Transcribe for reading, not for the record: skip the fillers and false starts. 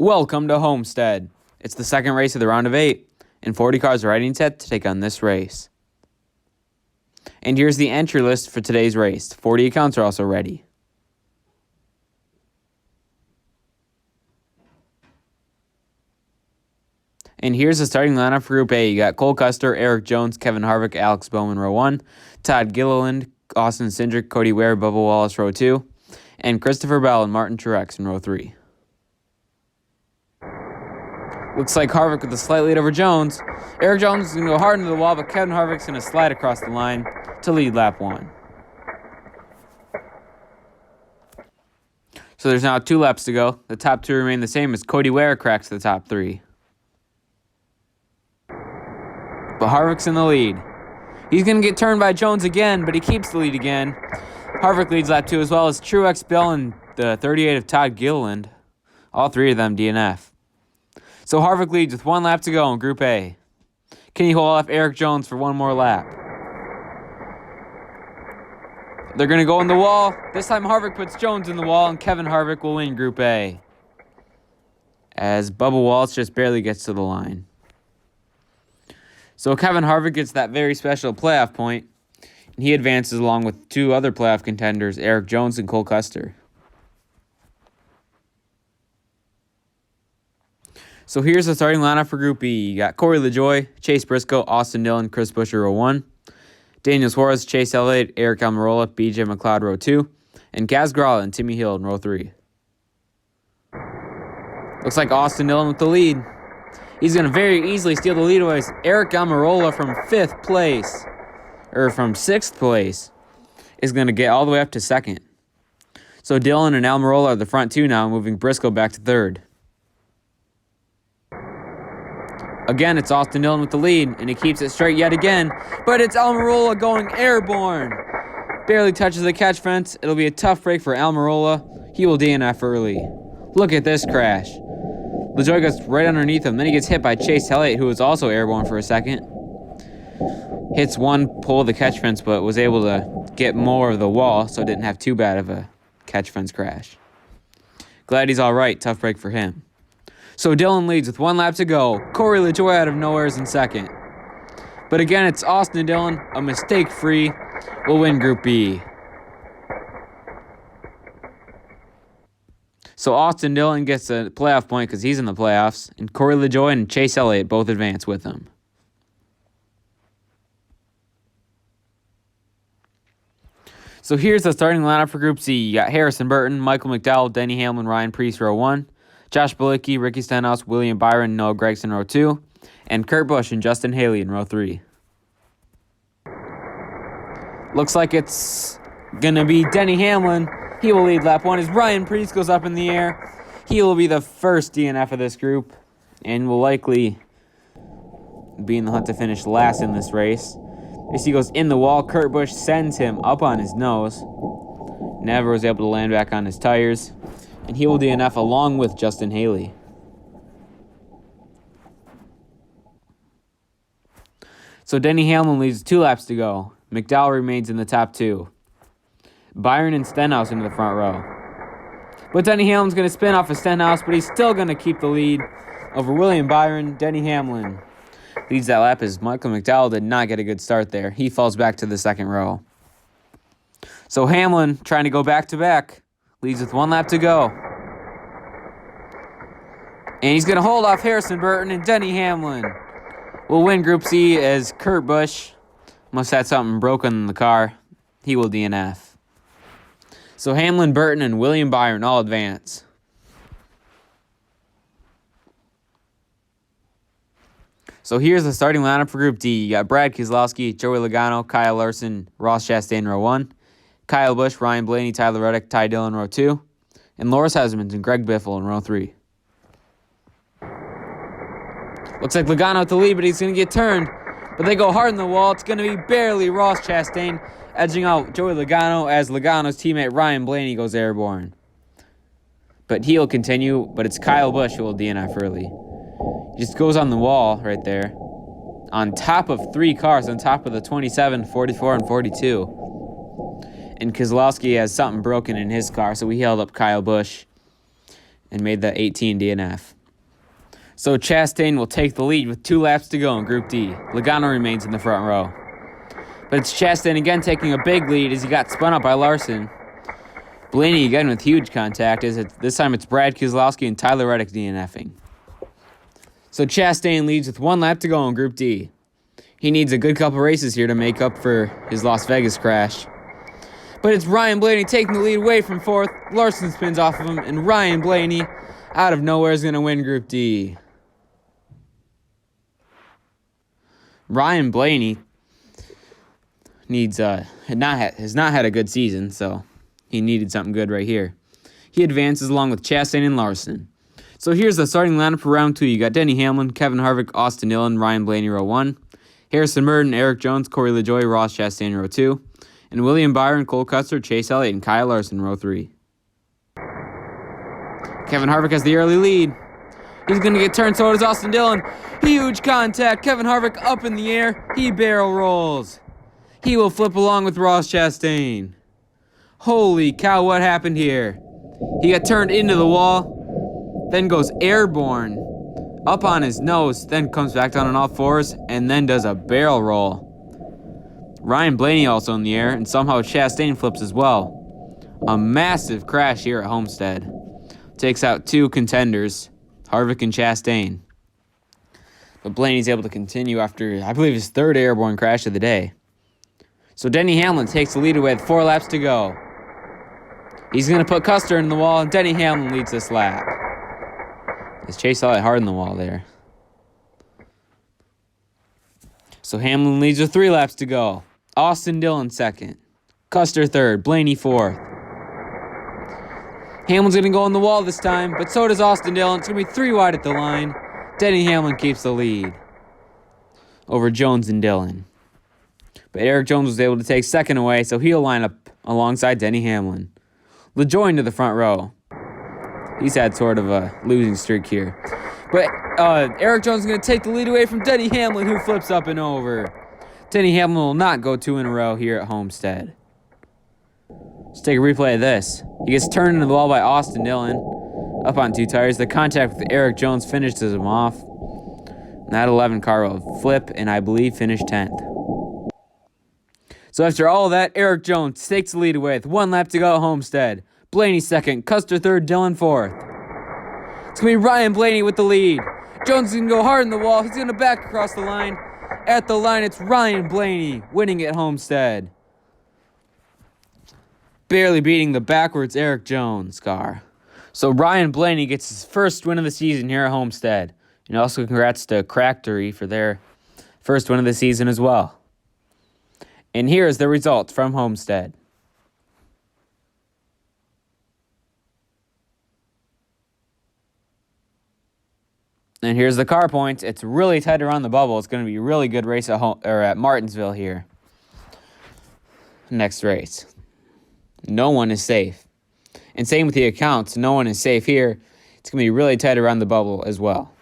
Welcome to Homestead. It's the second race of the round of 8, and 40 cars are riding set to take on this race. And here's the entry list for today's race. 40 accounts are also ready. And here's the starting lineup for Group A. You got Cole Custer, Eric Jones, Kevin Harvick, Alex Bowman, row 1, Todd Gilliland, Austin Cindric, Cody Ware, Bubba Wallace, row 2, and Christopher Bell and Martin Truex in row 3. Looks like Harvick with a slight lead over Jones. Eric Jones is going to go hard into the wall, but Kevin Harvick's going to slide across the line to lead lap 1. So there's now 2 laps to go. The top 2 remain the same as Cody Ware cracks the top 3. But Harvick's in the lead. He's going to get turned by Jones again, but he keeps the lead again. Harvick leads lap 2 as well as Truex, Bell, and the 38 of Todd Gilliland. All 3 of them DNF. So Harvick leads with 1 lap to go in Group A. Can he hold off Eric Jones for 1 more lap? They're going to go in the wall. This time Harvick puts Jones in the wall, and Kevin Harvick will win Group A, as Bubba Wallace just barely gets to the line. So Kevin Harvick gets that very special playoff point, and he advances along with 2 other playoff contenders, Eric Jones and Cole Custer. So here's the starting lineup for Group B. You got Corey LaJoie, Chase Briscoe, Austin Dillon, Chris Buescher, row 1. Daniel Suarez, Chase Elliott, Eric Almirola, BJ McLeod, row 2. And Kaz Grala and Timmy Hill in row 3. Looks like Austin Dillon with the lead. He's going to very easily steal the lead away. Eric Almirola from 6th place, is going to get all the way up to 2nd. So Dillon and Almirola are the front 2 now, moving Briscoe back to 3rd. Again, it's Austin Dillon with the lead, and he keeps it straight yet again. But it's Almirola going airborne. Barely touches the catch fence. It'll be a tough break for Almirola. He will DNF early. Look at this crash. LaJoie goes right underneath him. Then he gets hit by Chase Elliott, who was also airborne for a second. Hits one pull of the catch fence, but was able to get more of the wall, so it didn't have too bad of a catch fence crash. Glad he's all right. Tough break for him. So Dillon leads with 1 lap to go. Corey LaJoie out of nowhere is in 2nd. But again, it's Austin Dillon, a mistake-free, will win Group B. So Austin Dillon gets a playoff point because he's in the playoffs, and Corey LaJoie and Chase Elliott both advance with him. So here's the starting lineup for Group C. You got Harrison Burton, Michael McDowell, Denny Hamlin, Ryan Preece, row 1. Josh Bilicki, Ricky Stenhouse, William Byron, Noah Gragson, row 2. And Kurt Busch and Justin Haley in row 3. Looks like it's going to be Denny Hamlin. He will lead lap 1 as Ryan Preece goes up in the air. He will be the first DNF of this group and will likely be in the hunt to finish last in this race. As he goes in the wall, Kurt Busch sends him up on his nose. Never was able to land back on his tires. And he will DNF along with Justin Haley. So Denny Hamlin leads 2 laps to go. McDowell remains in the top 2. Byron and Stenhouse into the front row. But Denny Hamlin's going to spin off of Stenhouse, but he's still going to keep the lead over William Byron. Denny Hamlin leads that lap as Michael McDowell did not get a good start there. He falls back to the 2nd row. So Hamlin, trying to go back-to-back, leads with 1 lap to go. And he's going to hold off Harrison Burton, and Denny Hamlin will win Group C as Kurt Busch must have something broken in the car. He will DNF. So Hamlin, Burton, and William Byron all advance. So here's the starting lineup for Group D. You got Brad Keselowski, Joey Logano, Kyle Larson, Ross Chastain, row 1. Kyle Busch, Ryan Blaney, Tyler Reddick, Ty Dillon, row 2. And Loris Hesmans and Greg Biffle in row 3. Looks like Logano at the lead, but he's going to get turned. But they go hard in the wall. It's going to be barely Ross Chastain edging out Joey Logano as Logano's teammate Ryan Blaney goes airborne. But he'll continue, but it's Kyle Busch who will DNF early. He just goes on the wall right there. On top of 3 cars, on top of the 27, 44, and 42. And Keselowski has something broken in his car, so he held up Kyle Busch. and made the 18 DNF. So Chastain will take the lead with 2 laps to go in Group D. Logano remains in the front row. But it's Chastain again taking a big lead as he got spun up by Larson. Blaney again with huge contact. This time it's Brad Keselowski and Tyler Reddick DNFing. So Chastain leads with 1 lap to go in Group D. He needs a good couple races here to make up for his Las Vegas crash. But it's Ryan Blaney taking the lead away from 4th. Larson spins off of him, and Ryan Blaney, out of nowhere, is going to win Group D. Ryan Blaney has not had a good season, so he needed something good right here. He advances along with Chastain and Larson. So here's the starting lineup for round 2. You got Denny Hamlin, Kevin Harvick, Austin Dillon, Ryan Blaney, row 1. Harrison Burton, Eric Jones, Corey LaJoie, Ross Chastain, row 2. And William Byron, Cole Custer, Chase Elliott, and Kyle Larson, row 3. Kevin Harvick has the early lead. He's going to get turned, so does Austin Dillon. Huge contact. Kevin Harvick up in the air. He barrel rolls. He will flip along with Ross Chastain. Holy cow, what happened here? He got turned into the wall, then goes airborne, up on his nose, then comes back down on all fours, and then does a barrel roll. Ryan Blaney also in the air, and somehow Chastain flips as well. A massive crash here at Homestead. Takes out 2 contenders, Harvick and Chastain. But Blaney's able to continue after, I believe, his 3rd airborne crash of the day. So Denny Hamlin takes the lead away with 4 laps to go. He's going to put Custer in the wall, and Denny Hamlin leads this lap. As Chase Elliott hard in the wall there. So Hamlin leads with 3 laps to go. Austin Dillon 2nd. Custer 3rd. Blaney 4th. Hamlin's going to go on the wall this time, but so does Austin Dillon. It's going to be 3 wide at the line. Denny Hamlin keeps the lead over Jones and Dillon. But Eric Jones was able to take 2nd away, so he'll line up alongside Denny Hamlin. LaJoie into the front row. He's had sort of a losing streak here. But Eric Jones is going to take the lead away from Denny Hamlin, who flips up and over. Denny Hamlin will not go 2 in a row here at Homestead. Let's take a replay of this. He gets turned into the wall by Austin Dillon. Up on 2 tires. The contact with Eric Jones finishes him off. And that 11 car will flip and I believe finish 10th. So after all of that, Eric Jones takes the lead away with 1 lap to go at Homestead. Blaney 2nd, Custer 3rd, Dillon 4th. It's going to be Ryan Blaney with the lead. Jones is going to go hard in the wall. He's going to back across the line. At the line, it's Ryan Blaney winning at Homestead. Barely beating the backwards Eric Jones car. So Ryan Blaney gets his first win of the season here at Homestead. And also congrats to Crackery for their first win of the season as well. And here's the results from Homestead. And here's the car points. It's really tight around the bubble. It's going to be a really good race at Martinsville here. Next race. No one is safe. And same with the accounts. No one is safe here. It's going to be really tight around the bubble as well.